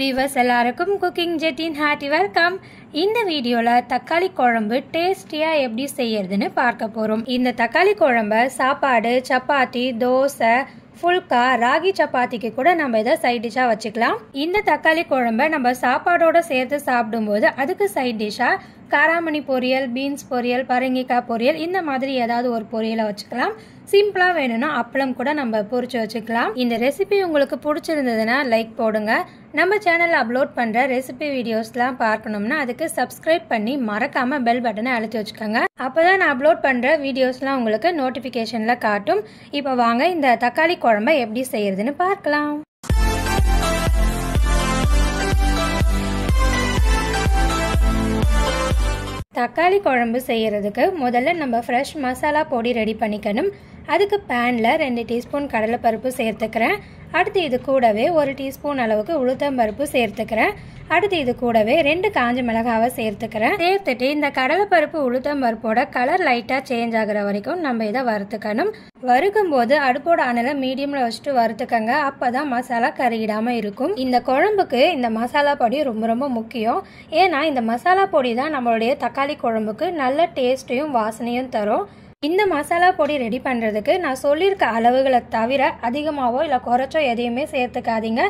Viewers எல்லாருக்கும் cooking ஜெட்டின் hearty welcome. இந்த வீடியோல தக்காளி குழம்பு டேஸ்டியா எப்படி செய்யறதுன்னு பார்க்க போறோம். இந்த தக்காளி குழம்ப சாப்பாடு, சப்பாத்தி, தோசை, ஃபுல்கா, ராகி சப்பாத்திக்கு கூட நம்ம இதை சைட் டிஷ்ஷா வச்சுக்கலாம். இந்த தக்காளி குழம்ப நம்ம சாப்பாடோட சேர்த்து சாப்பிடும்போது அதுக்கு சைட் டிஷ்ஷா காராமணி பொரியல், பீன்ஸ் பொரியல், பரங்கிக்காய் பொரியல், இந்த மாதிரி ஏதாவது ஒரு பொரியலை வச்சுக்கலாம். சிம்பிளா வேணும்னா அப்பளம் கூட நம்ம பொரிச்சு வச்சுக்கலாம். இந்த ரெசிபி உங்களுக்கு பிடிச்சிருந்ததுன்னா லைக் போடுங்க. நம்ம சேனல்ல அப்லோட் பண்ற ரெசிபி வீடியோஸ்லாம் பார்க்கணும்னா அதுக்கு சப்ஸ்கிரைப் பண்ணி மறக்காம பெல் பட்டனை அழுத்தி வச்சுக்கோங்க. அப்பதான் நான் அப்லோட் பண்ற வீடியோஸ்லாம் உங்களுக்கு நோட்டிபிகேஷன்ல காட்டும். இப்போ வாங்க இந்த தக்காளி குழம்பை எப்படி செய்யறதுன்னு பார்க்கலாம். தக்காளி குழம்பு செய்யறதுக்கு முதல்ல நம்ம ஃப்ரெஷ் மசாலா பொடி ரெடி பண்ணிக்கணும். அதுக்கு பேனில் 2 டீஸ்பூன் கடலைப்பருப்பு சேர்த்துக்கிறேன். அடுத்து இது கூடவே 1 டீஸ்பூன் அளவுக்கு உளுத்தம்பருப்பு சேர்த்துக்கிறேன். அடுத்து இது கூடவே 2 காஞ்ச மிளகாவை சேர்த்துக்கிறேன். சேர்த்துட்டு இந்த கடலைப்பருப்பு உளுத்தம்பருப்போட கலர் லைட்டாக சேஞ்ச் ஆகிற வரைக்கும் நம்ம இதை வறுத்துக்கணும். வறுக்கும் போது அடுப்போட அனலை மீடியம்ல வச்சுட்டு வறுத்துக்கங்க. அப்பதான் மசாலா கருகிடாம இருக்கும். இந்த குழம்புக்கு இந்த மசாலா பொடி ரொம்ப ரொம்ப முக்கியம். ஏன்னா இந்த மசாலா பொடி தான் நம்மளுடைய தக்காளி குழம்புக்கு நல்ல டேஸ்ட்டையும் வாசனையும் தரும். இந்த மசாலா பொடி ரெடி பண்ணுறதுக்கு நான் சொல்லியிருக்க அளவுகளை தவிர அதிகமாகவோ இல்லை குறைச்சோ எதையுமே சேர்த்துக்காதீங்க.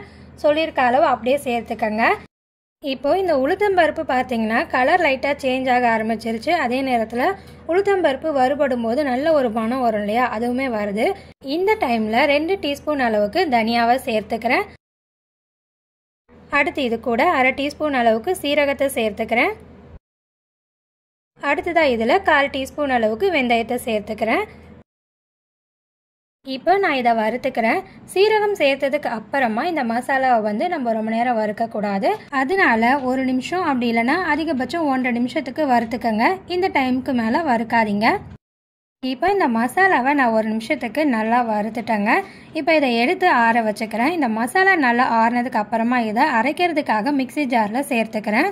சொல்லியிருக்க அளவு அப்படியே சேர்த்துக்கங்க. இப்போ இந்த உளுத்தம்பருப்பு பார்த்தீங்கன்னா கலர் லைட்டாக சேஞ்ச் ஆக ஆரம்பிச்சிருச்சு. அதே நேரத்தில் உளுத்தம்பருப்பு வறுபடும் போது நல்ல ஒரு மணம் வரும் இல்லையா, அதுவுமே வருது. இந்த டைமில் 2 டீஸ்பூன் அளவுக்கு தனியாவை சேர்த்துக்கிறேன். அடுத்து இது கூட 1/2 டீஸ்பூன் அளவுக்கு சீரகத்தை சேர்த்துக்கிறேன். அடுத்ததாக இதில் 1/4 டீஸ்பூன் அளவுக்கு வெந்தயத்தை சேர்த்துக்கிறேன். இப்போ நான் இதை வறுத்துக்கிறேன். சீரகம் சேர்த்ததுக்கு அப்புறமா இந்த மசாலாவை வந்து நம்ம ரொம்ப நேரம் வறுக்கக்கூடாது. அதனால 1 நிமிஷம் அப்படி இல்லைன்னா அதிகபட்சம் 1.5 நிமிஷத்துக்கு வறுத்துக்கங்க. இந்த டைமுக்கு மேலே வறுக்காதீங்க. இப்போ இந்த மசாலாவை நான் 1 நிமிஷத்துக்கு நல்லா வறுத்துட்டேங்க. இப்போ இதை எடுத்து ஆற வச்சுக்கிறேன். இந்த மசாலா நல்லா ஆறினதுக்கு அப்புறமா இதை அரைக்கிறதுக்காக மிக்சி ஜாரில் சேர்த்துக்கிறேன்.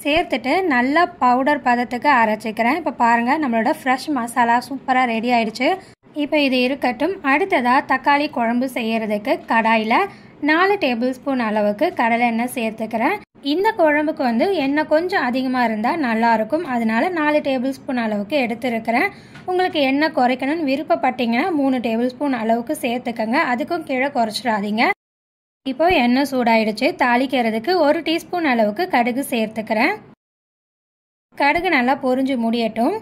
சேர்த்துட்டு நல்லா பவுடர் பதத்துக்கு அரைச்சிக்கிறேன். இப்போ பாருங்கள், நம்மளோட ஃப்ரெஷ் மசாலா சூப்பராக ரெடி ஆயிடுச்சு. இப்போ இது இருக்கட்டும். அடுத்ததாக தக்காளி குழம்பு செய்யறதுக்கு கடாயில் 4 டேபிள் ஸ்பூன் அளவுக்கு கடலை எண்ணெய் சேர்த்துக்கிறேன். இந்த குழம்புக்கு வந்து எண்ணெய் கொஞ்சம் அதிகமாக இருந்தால் நல்லாயிருக்கும். அதனால 4 டேபிள் ஸ்பூன் அளவுக்கு எடுத்துருக்கிறேன். உங்களுக்கு எண்ணெய் குறைக்கணும்னு விருப்பப்பட்டீங்கன்னா 3 டேபிள் ஸ்பூன் அளவுக்கு சேர்த்துக்கங்க. அதுக்கும் கீழே குறைச்சிடாதீங்க. இப்போ எண்ணெய் சூடாயிடுச்சு. தாளிக்கிறதுக்கு 1 டீஸ்பூன் அளவுக்கு கடுகு சேர்த்துக்கிறேன். கடுகு நல்லா பொரிஞ்சு முடியட்டும்.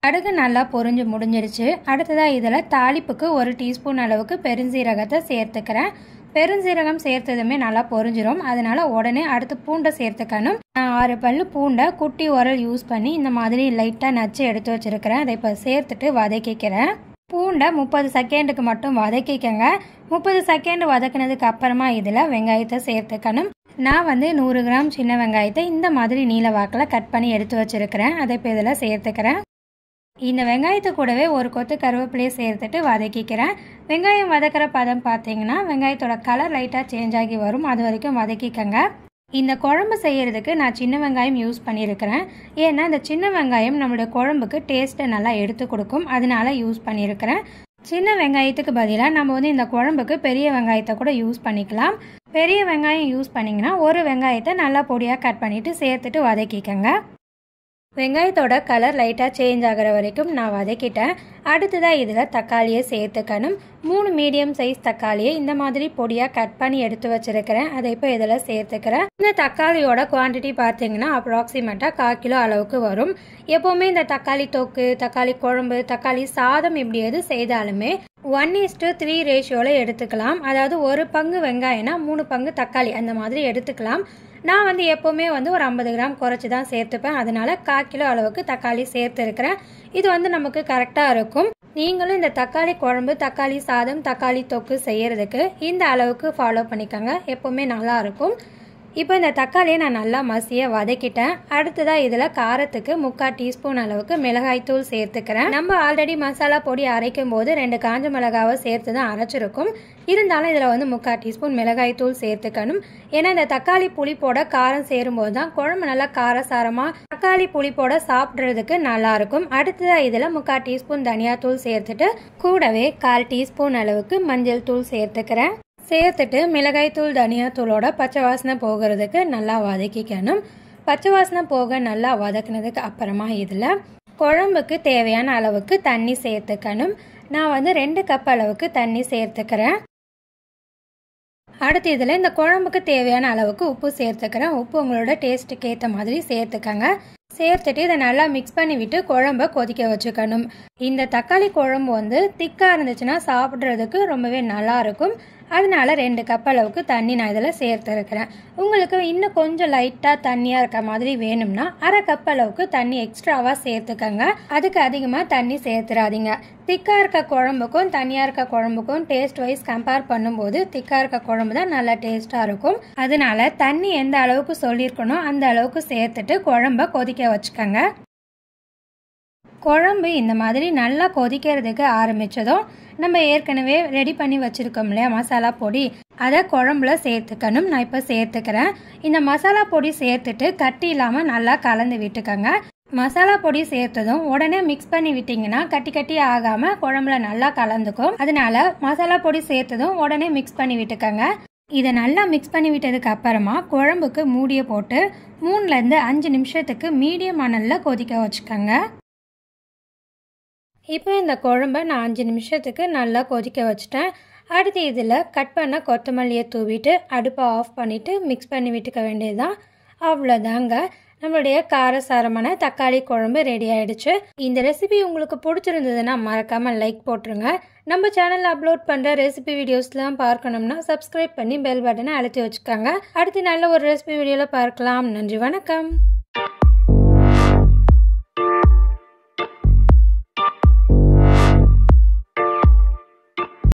கடுகு நல்லா பொரிஞ்சு முடிஞ்சிருச்சு. அடுத்ததாக இதில் தாளிப்புக்கு 1 டீஸ்பூன் அளவுக்கு பெருஞ்சீரகத்தை சேர்த்துக்கிறேன். பெருஞ்சீரகம் சேர்த்ததுமே நல்லா பொரிஞ்சிரும். அதனால உடனே அடுத்து பூண்டை சேர்த்துக்கணும். நான் 6 பல்லு பூண்டை குட்டி உரல் யூஸ் பண்ணி இந்த மாதிரி லைட்டாக நச்சு எடுத்து வச்சிருக்கிறேன். அதை இப்போ சேர்த்துட்டு வதக்கிக்கிறேன். பூண்டை 30 செகண்டுக்கு மட்டும் வதக்கிக்கங்க. 30 செகண்ட் வதக்கினதுக்கு அப்புறமா இதில் வெங்காயத்தை சேர்த்துக்கணும். நான் வந்து 100 கிராம் சின்ன வெங்காயத்தை இந்த மாதிரி நீல வாக்கில் கட் பண்ணி எடுத்து வச்சிருக்கிறேன். அதை இப்போ இதில் சேர்த்துக்கிறேன். இந்த வெங்காயத்தை கூடவே 1 கொத்து கருவேப்பிலையை சேர்த்துட்டு வதக்கிக்கிறேன். வெங்காயம் வதக்கிற பதம் பார்த்தீங்கன்னா வெங்காயத்தோட கலர் லைட்டாக சேஞ்ச் ஆகி வரும். அது வரைக்கும் வதக்கிக்கங்க. இந்த குழம்பு செய்யறதுக்கு நான் சின்ன வெங்காயம் யூஸ் பண்ணியிருக்கிறேன். ஏன்னா இந்த சின்ன வெங்காயம் நம்மளுடைய குழம்புக்கு டேஸ்ட்டை நல்லா எடுத்து கொடுக்கும். அதனால யூஸ் பண்ணியிருக்கிறேன். சின்ன வெங்காயத்துக்கு பதிலாக நம்ம வந்து இந்த குழம்புக்கு பெரிய வெங்காயத்தை கூட யூஸ் பண்ணிக்கலாம். பெரிய வெங்காயம் யூஸ் பண்ணிங்கன்னா 1 வெங்காயத்தை நல்லா பொடியாக கட் பண்ணிவிட்டு சேர்த்துட்டு வதக்கிக்கங்க. வெங்காயத்தோட கலர் லைட்டாக சேஞ்ச் ஆகிற வரைக்கும் நான் வதக்கிட்டேன். அடுத்ததாக இதில் தக்காளியை சேர்த்துக்கணும். 3 மீடியம் சைஸ் தக்காளியை இந்த மாதிரி பொடியாக கட் பண்ணி எடுத்து வச்சிருக்கிறேன். அதை இப்போ இதில் சேர்த்துக்கிறேன். இந்த தக்காளியோட குவான்டிட்டி பார்த்தீங்கன்னா அப்ராக்சிமேட்டாக 1/4 கிலோ அளவுக்கு வரும். எப்போவுமே இந்த தக்காளி தொக்கு, தக்காளி குழம்பு, தக்காளி சாதம் இப்படி எது செய்தாலுமே 1:3 ரேஷியோவில் எடுத்துக்கலாம். அதாவது 1 பங்கு வெங்காயம்னா 3 பங்கு தக்காளி அந்த மாதிரி எடுத்துக்கலாம். நான் வந்து எப்போவுமே வந்து ஒரு 50 கிராம் குறைச்சி தான் சேர்த்துப்பேன். அதனால 1/4 கிலோ அளவுக்கு தக்காளி சேர்த்துருக்கிறேன். இது வந்து நமக்கு கரெக்டாக இருக்கும். நீங்களும் இந்த தக்காளி குழம்பு, தக்காளி சாதம், தக்காளி தொக்கு செய்யறதுக்கு இந்த அளவுக்கு ஃபாலோ பண்ணிக்கோங்க. எப்போவுமே நல்லா இருக்கும். இப்போ இந்த தக்காளியை நான் நல்லா மசிய வதக்கிட்டேன். அடுத்ததாக இதில் காரத்துக்கு 3/4 டீஸ்பூன் அளவுக்கு மிளகாய் தூள் சேர்த்துக்கிறேன். நம்ம ஆல்ரெடி மசாலா பொடி அரைக்கும் போது 2 காஞ்ச மிளகாவை சேர்த்து தான் அரைச்சிருக்கும். இருந்தாலும் இதில் வந்து 3/4 டீஸ்பூன் மிளகாய் தூள் சேர்த்துக்கணும். ஏன்னா இந்த தக்காளி புளிப்போட காரம் சேரும்போது தான் குழம்பு நல்லா காரசாரமாக தக்காளி புளிப்போட சாப்பிட்றதுக்கு நல்லா இருக்கும். அடுத்ததாக இதில் 3/4 டீஸ்பூன் தனியா தூள் சேர்த்துட்டு கூடவே 1/4 டீஸ்பூன் அளவுக்கு மஞ்சள் தூள் சேர்த்துக்கிறேன். சேர்த்துட்டு மிளகாய்த்தூள் தனியாத்தூளோட பச்சை வாசனை போகிறதுக்கு நல்லா வதக்கிக்கணும். பச்சை வாசனை போக நல்லா வதக்குனதுக்கு அப்புறமா இதில் குழம்புக்கு தேவையான அளவுக்கு தண்ணி சேர்த்துக்கணும். நான் 2 கப் அளவுக்கு தண்ணி சேர்த்துக்கிறேன். அடுத்து இதில் இந்த குழம்புக்கு தேவையான அளவுக்கு உப்பு சேர்த்துக்கிறேன். உப்பு உங்களோட டேஸ்ட்டுக்கு ஏற்ற மாதிரி சேர்த்துக்கங்க. சேர்த்துட்டு இதை நல்லா மிக்ஸ் பண்ணி விட்டு குழம்ப கொதிக்க வச்சுக்கணும். இந்த தக்காளி குழம்பு திக்காக இருந்துச்சுன்னா சாப்பிட்றதுக்கு ரொம்பவே நல்லா இருக்கும். அதனால 2 கப் அளவுக்கு தண்ணி நான் இதில் சேர்த்துருக்கிறேன். உங்களுக்கு இன்னும் கொஞ்சம் லைட்டாக தண்ணியாக இருக்க மாதிரி வேணும்னா அரை கப் அளவுக்கு தண்ணி எக்ஸ்ட்ராவாக சேர்த்துக்கங்க. அதுக்கு அதிகமாக தண்ணி சேர்த்துறாதீங்க. திக்காக இருக்க குழம்புக்கும் தனியாக இருக்க குழம்புக்கும் டேஸ்ட் வைஸ் கம்பேர் பண்ணும்போது திக்காக இருக்க குழம்பு தான் நல்லா டேஸ்ட்டாக இருக்கும். அதனால தண்ணி எந்த அளவுக்கு சொல்லியிருக்கணும் அந்த அளவுக்கு சேர்த்துட்டு குழம்ப கொதிக்க வச்சுக்கோங்க. குழம்பு இந்த மாதிரி நல்லா கொதிக்கிறதுக்கு ஆரம்பித்ததும் நம்ம ஏற்கனவே ரெடி பண்ணி வச்சுருக்கோம் இல்லையா மசாலா பொடி, அதை குழம்புல சேர்த்துக்கணும். நான் இப்போ சேர்த்துக்கிறேன். இந்த மசாலா பொடி சேர்த்துட்டு கட்டி இல்லாமல் நல்லா கலந்து விட்டுக்கோங்க. மசாலா பொடி சேர்த்ததும் உடனே மிக்ஸ் பண்ணி விட்டிங்கன்னா கட்டி கட்டி ஆகாமல் குழம்புல நல்லா கலந்துக்கும். அதனால மசாலா பொடி சேர்த்ததும் உடனே மிக்ஸ் பண்ணி விட்டுக்கோங்க. இதை நல்லா மிக்ஸ் பண்ணி விட்டதுக்கு அப்புறமா குழம்புக்கு மூடியை போட்டு 3லேருந்து 5 நிமிஷத்துக்கு மீடியம் அனலில் கொதிக்க வச்சுக்கோங்க. இப்போ இந்த குழம்ப நான் 5 நிமிஷத்துக்கு நல்லா கொதிக்க வச்சுட்டேன். அடுத்து இதில் கட் பண்ண கொத்தமல்லியை தூவிட்டு அடுப்பை ஆஃப் பண்ணிவிட்டு மிக்ஸ் பண்ணி விட்டுக்க வேண்டியதுதான். அவ்வளோதாங்க, நம்மளுடைய காரசாரமான தக்காளி குழம்பு ரெடி ஆகிடுச்சு. இந்த ரெசிபி உங்களுக்கு பிடிச்சிருந்ததுன்னா மறக்காமல் லைக் போட்டுருங்க. நம்ம சேனலில் அப்லோட் பண்ணுற ரெசிபி வீடியோஸ்லாம் பார்க்கணும்னா சப்ஸ்கிரைப் பண்ணி பெல் பட்டனை அழுத்தி வச்சுக்கோங்க. அடுத்து நல்ல ஒரு ரெசிபி வீடியோவில் பார்க்கலாம். நன்றி, வணக்கம்.